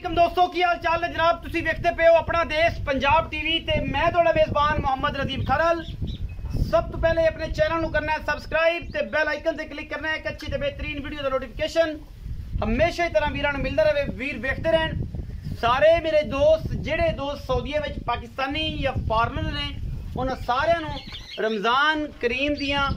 वालेकुम दोस्तों की हाल चाल है जनाब। तुसी देखते पे हो अपना देश पंजाब टीवी ते मैं थोड़ा मेजबान मोहम्मद नदीम खरल। सब तो पहले अपने चैनल करना है सबसक्राइब ते बेल आइकन से क्लिक करना है एक अच्छी ते बेहतरीन वीडियो का नोटिफिकेशन हमेशा ही तरह वीरां नूं मिलदा रहे। वीर देखते रहन। सारे मेरे दोस्त जेड़े दोस्त सऊदीया विच पाकिस्तानी या फॉरनर ने उन्हां सारियां नूं रमज़ान करीम दियां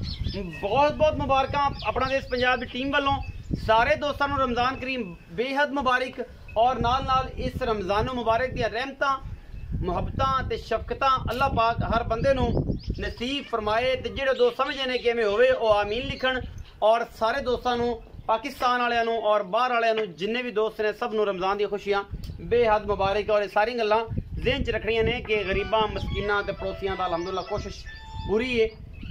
बहुत बहुत मुबारकां अपना देश पंजाब की टीम वालों। सारे दोस्तों नूं रमज़ान करीम बेहद मुबारक और नाल नाल इस रमज़ान मुबारक दी रहमतां मुहब्बतां ते शफकतां अल्लाह पाक हर बंदे नूं नसीब फरमाए ते जेड़े दोस्त समझदे ने कि एवें होवे ओ आमीन लिखण। और सारे दोस्तों नूं पाकिस्तान वालियां नूं और बाहर वालियां नूं जिन्ने भी दोस्त ने सब नूं रमज़ान दी खुशियां बेहद मुबारक। और ये सारी गल्लां ज़हन च रखनियां ने कि गरीबां मस्कीनां ते पड़ोसियां दा अलहमदुलिल्लाह कोशिश पूरी है,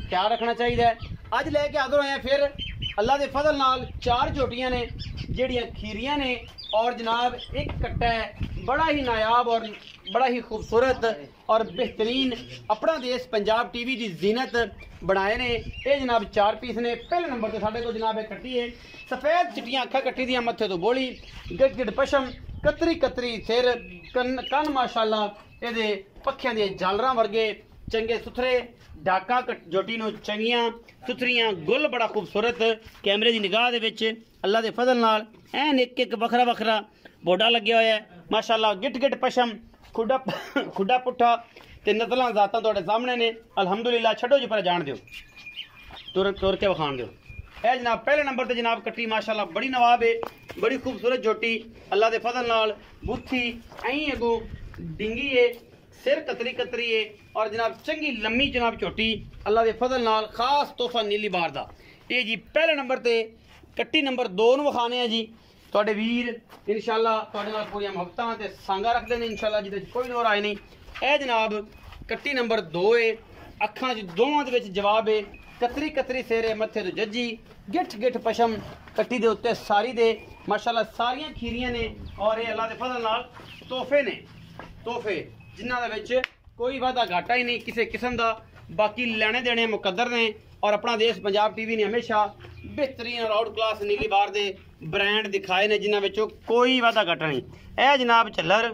ख्याल रखना चाहिए। अज लैके हाज़र होए फिर अल्लाह के फजल नाल चार झोटियां ने जेड़ियां खीरियां ने और जनाब एक कट्टा है बड़ा ही नायाब और बड़ा ही खूबसूरत और बेहतरीन अपना देश पंजाब टीवी की जीनत बनाए ने। ये जनाब चार पीस ने। पहले नंबर से साढ़े को जनाब एक कट्टी है सफेद चिट्टियां अखा कट्टी दियां मत्थे तो बोली गिट गिट पशम कतरी कतरी सिर कन माशाल्लाह ये पखियां दे झालरां वर्गे चंगे सुथरे डाका जोटी नूं चंगियां सुथरियां गुल बड़ा खूबसूरत कैमरे की निगाह दे विच अल्लाह के फजल नाल ऐन एक एक वखरा वखरा बोडा लग्या होया है माशाल्लाह। गिट गिट पशम खुडा खुडा पुट्ठा ते नस्लां जातां तुहाडे सामने ने अलहमदुलिल्लाह। छड्डो जी पर जान दिओ तुर तुर के वखाण दिओ। ए जनाब पहले नंबर ते जनाब कट्टी माशाल्लाह बड़ी नवाब है बड़ी खूबसूरत जोटी अल्लाह के फजल नाल बुथी ऐं अगों डिंगी है सिर कतरी कतरी है और जनाब चंगी लम्मी जनाब झोटी अल्लाह के फजल नाल खास तोहफा नीली बार दा। ये जी पहले नंबर ते कट्टी नंबर 2 नूं विखाने हैं जी तुहाडे वीर इंशाअल्लाह तुहाडे नाल पूरियां मुहब्बतां ते सांगा रखदे ने इंशाअल्लाह जिहदे कोई दोर आए नहीं। ए जनाब कट्टी नंबर 2 है अखां च दोवां दे विच जवाब है कतरी कतरी सिर है मत्थे तो जज्जी गिठ गिठ पशम कट्टी दे उत्ते सारी दे माशाअल्लाह सारियां खीरियां ने और ये अल्लाह के फजल नाल तोहफे ने तोहफे जिन्हां दे विच कोई वादा घाटा ही नहीं किसी किस्म का। बाकी लेने देने मुकद्दर ने और अपना देश पंजाब टीवी ने हमेशा बेहतरीन और आउट क्लास नीली बार दे ब्रांड दिखाए ने जिन्हां विचों कोई वादा घाटा नहीं। ए जनाब झल्लर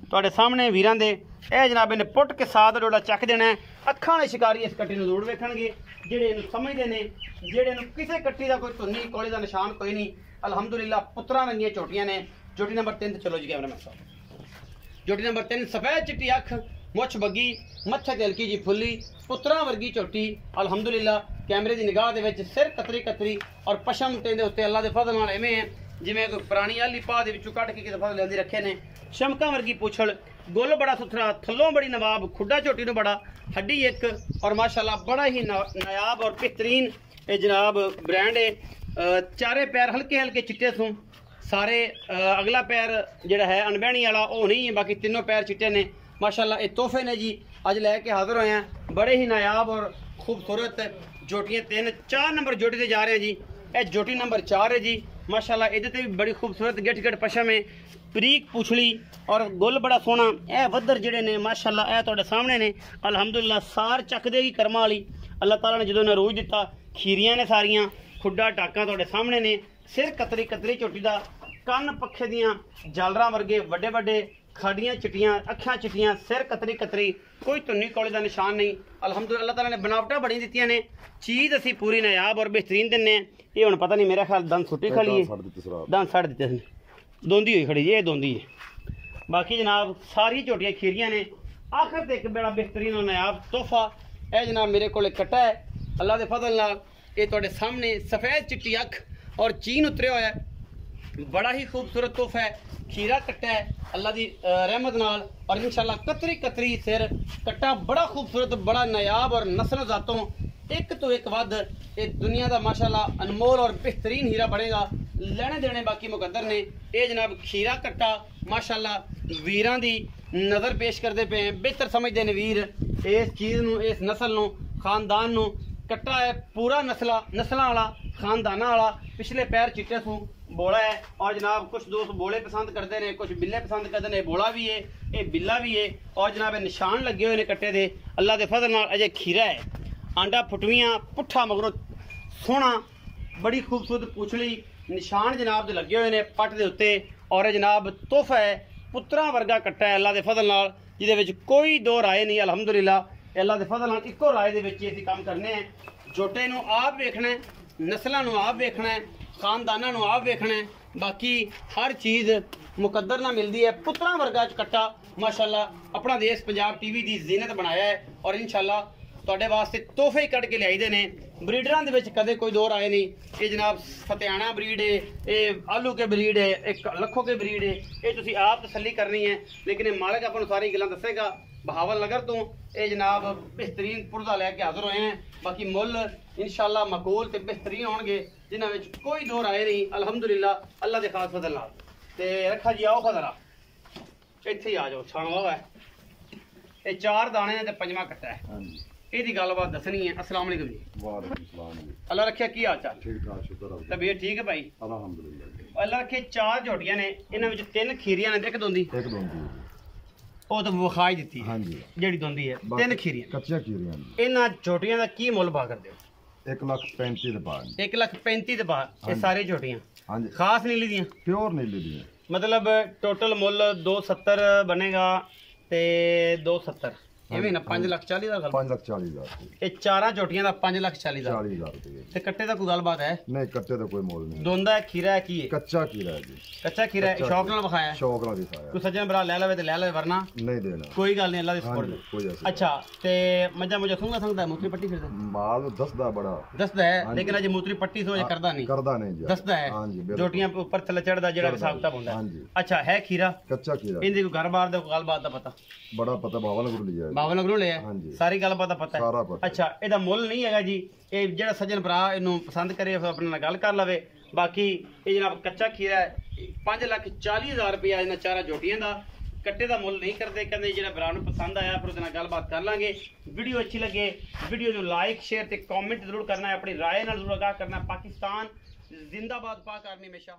तुहाडे सामने वीरां दे ए जनाब इन्हें पुट के साथ डोडा चक देना है। अखां वाले शिकारी इस कट्टी नूं जरूर वेखणगे जेड़े इहनूं समझदे ने जेड़े नूं किसी कट्टी का कोई धुन्नी कोले का निशान कोई नहीं अलहमदुलिल्लाह। पुत्तरां रंगियां झोटियां ने। झोटी नंबर 3 चलो जी कैमरा मैन साहब। झोटी नंबर 3 सफेद चिट्टी अख मुछ बगी मत्थे ते हल्की जी फुल्ली पुत्तरा वर्गी झोटी अलहमदुलिल्लाह। कैमरे की निगाह दे विच सिर कतरी कतरी और पशम ते दे उत्ते अल्लाह के फजल नाल एवें है जिवें कोई पुरानी आली पा दे विचों कट के किते फजल लेंदी रखे ने। शमका वर्गी पूछड़ गुल बड़ा सुथरा थल्लों बड़ी नवाब खुडा झोटी नूं बड़ा हड्डी एक और माशाल्लाह बड़ा ही नायाब और बेहतरीन ये जनाब ब्रांड है। चारे पैर हल्के हल्के चिट्टे सूं सारे अगला पैर जिहड़ा है अनबैनी वाला वो नहीं है बाकी तीनों पैर चिट्टे ने माशाल्लाह। ये तोहफे ने जी अज लैके हाजिर होए हैं बड़े ही नायाब और खूबसूरत जोटियां 3-4 नंबर जोटी से जा रहे हैं जी। यह जोटी नंबर 4 है जी माशाल्लाह। इहदे ते भी बड़ी खूबसूरत गिट गिट पशम है बरीक पूछड़ी और गुल बड़ा सोहना ए वद्दर जिहड़े ने माशाल्लाह ए तुहाडे सामने ने अलहमदुलिल्लाह। सार चक देगी कर्मा वाली अल्लाह ताला ने जदों नरूज दिता खीरियां ने सारियां खुडा टाका तुहाडे सामने ने। सिर कतरी कतरी झोटी दा कन पक्खे दियां झालरां वर्गे वड्डे वड्डे खाड़ियां चिट्टियां अखां चिट्टियां सिर कतरी कतरी कोई धुन्नी कोले का निशान नहीं अलहमदुलिल्लाह। अल्लाह ताला ने बनावटा बड़ी दित्तियां ने चीज़ असी पूरी नायाब और बेहतरीन दिन्ने। ये हुण पता नहीं मेरा ख्याल दंद सुट्टी खाली है दंद सड़ दिते दोंदी हुई खड़ी ये दोंदी है। बाकी जनाब सारी झोटियां खीरियां ने आखिर ते एक बड़ा बेहतरीन और नायाब तोहफा है जनाब मेरे को कट्टा है अल्लाह के फजल नाल। ये तुहाडे सामने सफेद चिट्टी अख और चीन उतरिया होया है बड़ा ही खूबसूरत तोहफा है खीरा कट्टा है अल्लाह की रहमत नाल और इंशाल्लाह कतरी कतरी सिर कट्टा बड़ा खूबसूरत बड़ा नायाब और नस्ल जातों एक तो एक वध ये दुनिया का माशाल्लाह अनमोल और बेहतरीन हीरा बनेगा। लेने देने बाकी मुकद्दर ने। ये जनाब खीरा कट्टा माशाल्लाह वीरां दी नज़र पेश करते पे हैं बेहतर समझते हैं वीर इस चीज़ नूं इस नस्ल नूं खानदान नूं। कट्टा है पूरा नस्लां वाला खानदाना वाला पिछले पैर चिट्टे सूं बोला है और जनाब कुछ दोस्त बोले पसंद करते हैं कुछ बिल्ले पसंद करते हैं। बोला भी है ये बिल्ला भी है और जनाब निशान लगे हुए ने कट्टे दे अल्लाह के फजल नाल। अजे खीरा है आंडा फुटवियां पुट्ठा मगरों सोहना बड़ी खूबसूरत पूछड़ी निशान जनाब दे लगे हुए ने पट दे उत्ते और जनाब तोहफा है पुत्रा वर्गा कट्टा है अल्लाह के फजल नाल जिहदे विच कोई दो राय नहीं अलहमदुलिल्लाह अल्लाह के फजल नाल इक्को राय दे विच असीं काम करने हैं। जोटे नूं आप वेखना है, नस्लां नूं आप वेखना है, खानदाना नूं आप वेखना है, बाकी हर चीज़ मुकद्दर ना मिलती है। पुत्रा वर्गा च कट्टा माशाअल्लाह अपना देश पंजाब टीवी की जीनत बनाया है और इंशाअल्लाह तुहाडे वास्ते तोहफे ही कट के लियाईदे ने। ब्रीडरां दे विच कदे कोई दो राय नहीं। ये जनाब फतेहाना ब्रीड है, ये आलू के ब्रीड है, एक लखों के ब्रीड है, ये तुसीं आप तसल्ली करनी है। लेकिन ये मालिक अपन सारी गल्लां दसेगा। बहावल नगर तो ये जनाब बेहतरीन पुरदा लैके हाजिर होए हैं। बाकी मुल इंशाअल्लाह मकूल ते बेहतरीन होणगे जिन्हां विच कोई दो राय नहीं अल्हम्दुलिल्लाह अल्लाह दे खास फजल नाल। ते रखा जी आओ खजरा इत्थे ही आ जाओ छाणवा है। ये 4 दाने ने ते 5वां कट्टा है। हाँ जी ਇਹਦੀ ਗੱਲਬਾਤ ਦੱਸਣੀ ਹੈ। अस्सलाम वालेकुम जी। वालेकुम सलाम जी। अल्लाह रखे की हाल चाल? ठीक ठाक शुक्र है तबीयत ठीक है भाई? अल्हम्दुलिल्लाह जी। अल्लाह रखे 4 झोटियां ने इन्हां विच 3 खीरियां ने एक दोंदी एक दोंदी ਉਹ ਤਾਂ ਵਿਖਾਈ ਦਿੱਤੀ हाँ जी ਜਿਹੜੀ ਦੋਂਦੀ ਹੈ 3 ਖੀਰੀਆਂ कच्चियां कीरियां ਇਹਨਾਂ ਝੋਟੀਆਂ ਦਾ ਕੀ ਮੁੱਲ ਭਾ ਕਰਦੇ ਹੋ? 1,35,000 ਦੇ ਬਾਅਦ 1,35,000 ਦੇ ਬਾਅਦ ਇਹ ਹਾਂਜੀ। ਸਾਰੇ ਝੋਟੀਆਂ हाँ जी ਖਾਸ ਨੀਲੀ ਦੀਆਂ प्योर नीली दी ਮਤਲਬ ਟੋਟਲ ਮੁੱਲ 270 ਬਣੇਗਾ ਤੇ 270 ਐਵੇਂ ਨਾ 5,40,000 ਦਾ ਗੱਲ 5,40,000 ਇਹ ਚਾਰਾਂ ਝੋਟੀਆਂ ਦਾ 5,40,000 40,000 रुपये ਤੇ ਕੱਟੇ ਦਾ ਕੋਈ ਗੱਲਬਾਤ ਹੈ? नहीं कट्टे तो कोई मोल नहीं ਦੋਂਦਾ ਹੈ ਖੀਰਾ ਹੈ ਕੀ ਹੈ? कच्चा कीरा है जी ਕੱਚਾ ਖੀਰਾ ਹੈ ਕੱਚਾ ਸ਼ੌਕ ਨਾਲ ਵਿਖਾਇਆ ਹੈ? शौक ना दिखाया ਕੋਈ ਸੱਜਣ ਭਰਾ ਲੈ ਲਵੇ ਤੇ ਲੈ ਲਵੇ ਵਰਨਾ नहीं देना ਕੋਈ ਗੱਲ ਨਹੀਂ ਅੱਲਾ ਦੀ हाँ ਸਪੋਰਟ जी कोई ऐसी ਅੱਛਾ ਤੇ ਮੱਝਾਂ ਮੁਝਾਂ ਸੁੰਗਾ ਸੰਗਦਾ ਮੂਤਰੀ ਪੱਟੀ ਫਿਰਦਾ माल दसदा बड़ा ਦੱਸਦਾ ਹੈ ਹਾਂਜੀ। ਲੇਕਿਨ ਅਜੇ ਮੂਤਰੀ ਪੱਟੀ ਤੋਂ ਅਜੇ ਕਰਦਾ ਨਹੀਂ करदा नहीं जी ਦੱਸਦਾ ਹੈ हाँ जी बिल्कुल। ਜੋਟੀਆਂ ਉੱਪਰ ਥੱਲੇ ਚੜਦਾ ਜਿਹੜਾ ਚੜ੍ਹਦਾ ਹਿਸਾਬ ਕਿਤਾਬ ਹੁੰਦਾ हाँ ਹੈ। जी ਅੱਛਾ ਹੈ ਖੀਰਾ कच्चा कीरा ਇਹਦੀ ਕੋਈ ਘਰ-ਬਾਰ ਦਾ ਕੋਈ ਗੱਲਬਾਤ ਦਾ ਪਤਾ? बड़ा पता बावल गुरु लिया है। ਬਾਬਾ ਨਗਰੋਂ ਲਿਆ ਹਾਂਜੀ। ਸਾਰੀ ਗੱਲਬਾਤ ਦਾ ਪਤਾ ਸਾਰਾ ਹੈ? ਪਤਾ। ਅੱਛਾ ਇਹਦਾ ਮੁੱਲ ਨਹੀਂ ਹੈਗਾ ਜੀ। ਇਹ ਜਿਹੜਾ ਸੱਜਣ ਭਰਾ ਇਹਨੂੰ ਪਸੰਦ ਕਰੇ ਫਿਰ ਆਪਣੇ ਨਾਲ ਗੱਲ ਕਰ ਲਵੇ। ਬਾਕੀ ਇਹ ਜਨਾਬ ਕੱਚਾ ਖੀਰਾ ਹੈ 5,40,000 ਰੁਪਇਆ ਇਹਨਾਂ ਚਾਰਾਂ ਜੋਟੀਆਂ ਦਾ। ਕੱਟੇ ਦਾ ਮੁੱਲ ਨਹੀਂ ਕਰਦੇ ਕਹਿੰਦੇ ਜਿਹੜਾ ਭਰਾ ਨੂੰ ਪਸੰਦ ਆਇਆ ਫਿਰ ਉਹਦੇ ਨਾਲ ਗੱਲਬਾਤ ਕਰ ਲਾਂਗੇ। ਵੀਡੀਓ ਅੱਛੀ ਲੱਗੇ ਵੀਡੀਓ ਨੂੰ ਲਾਈਕ ਸ਼ੇਅਰ ਤੇ ਕਮੈਂਟ ਜ਼ਰੂਰ ਕਰਨਾ ਹੈ। ਆਪਣੀ ਰਾਏ ਨਾਲ ਜ਼ਰੂਰ ਆਗਾਹ ਕਰਨਾ ਹੈ। ਪਾਕਿਸਤਾਨ ਜ਼ਿੰਦਾਬਾਦ, ਪਾਕ ਆਰਮੀ ਹਮੇਸ਼ਾ।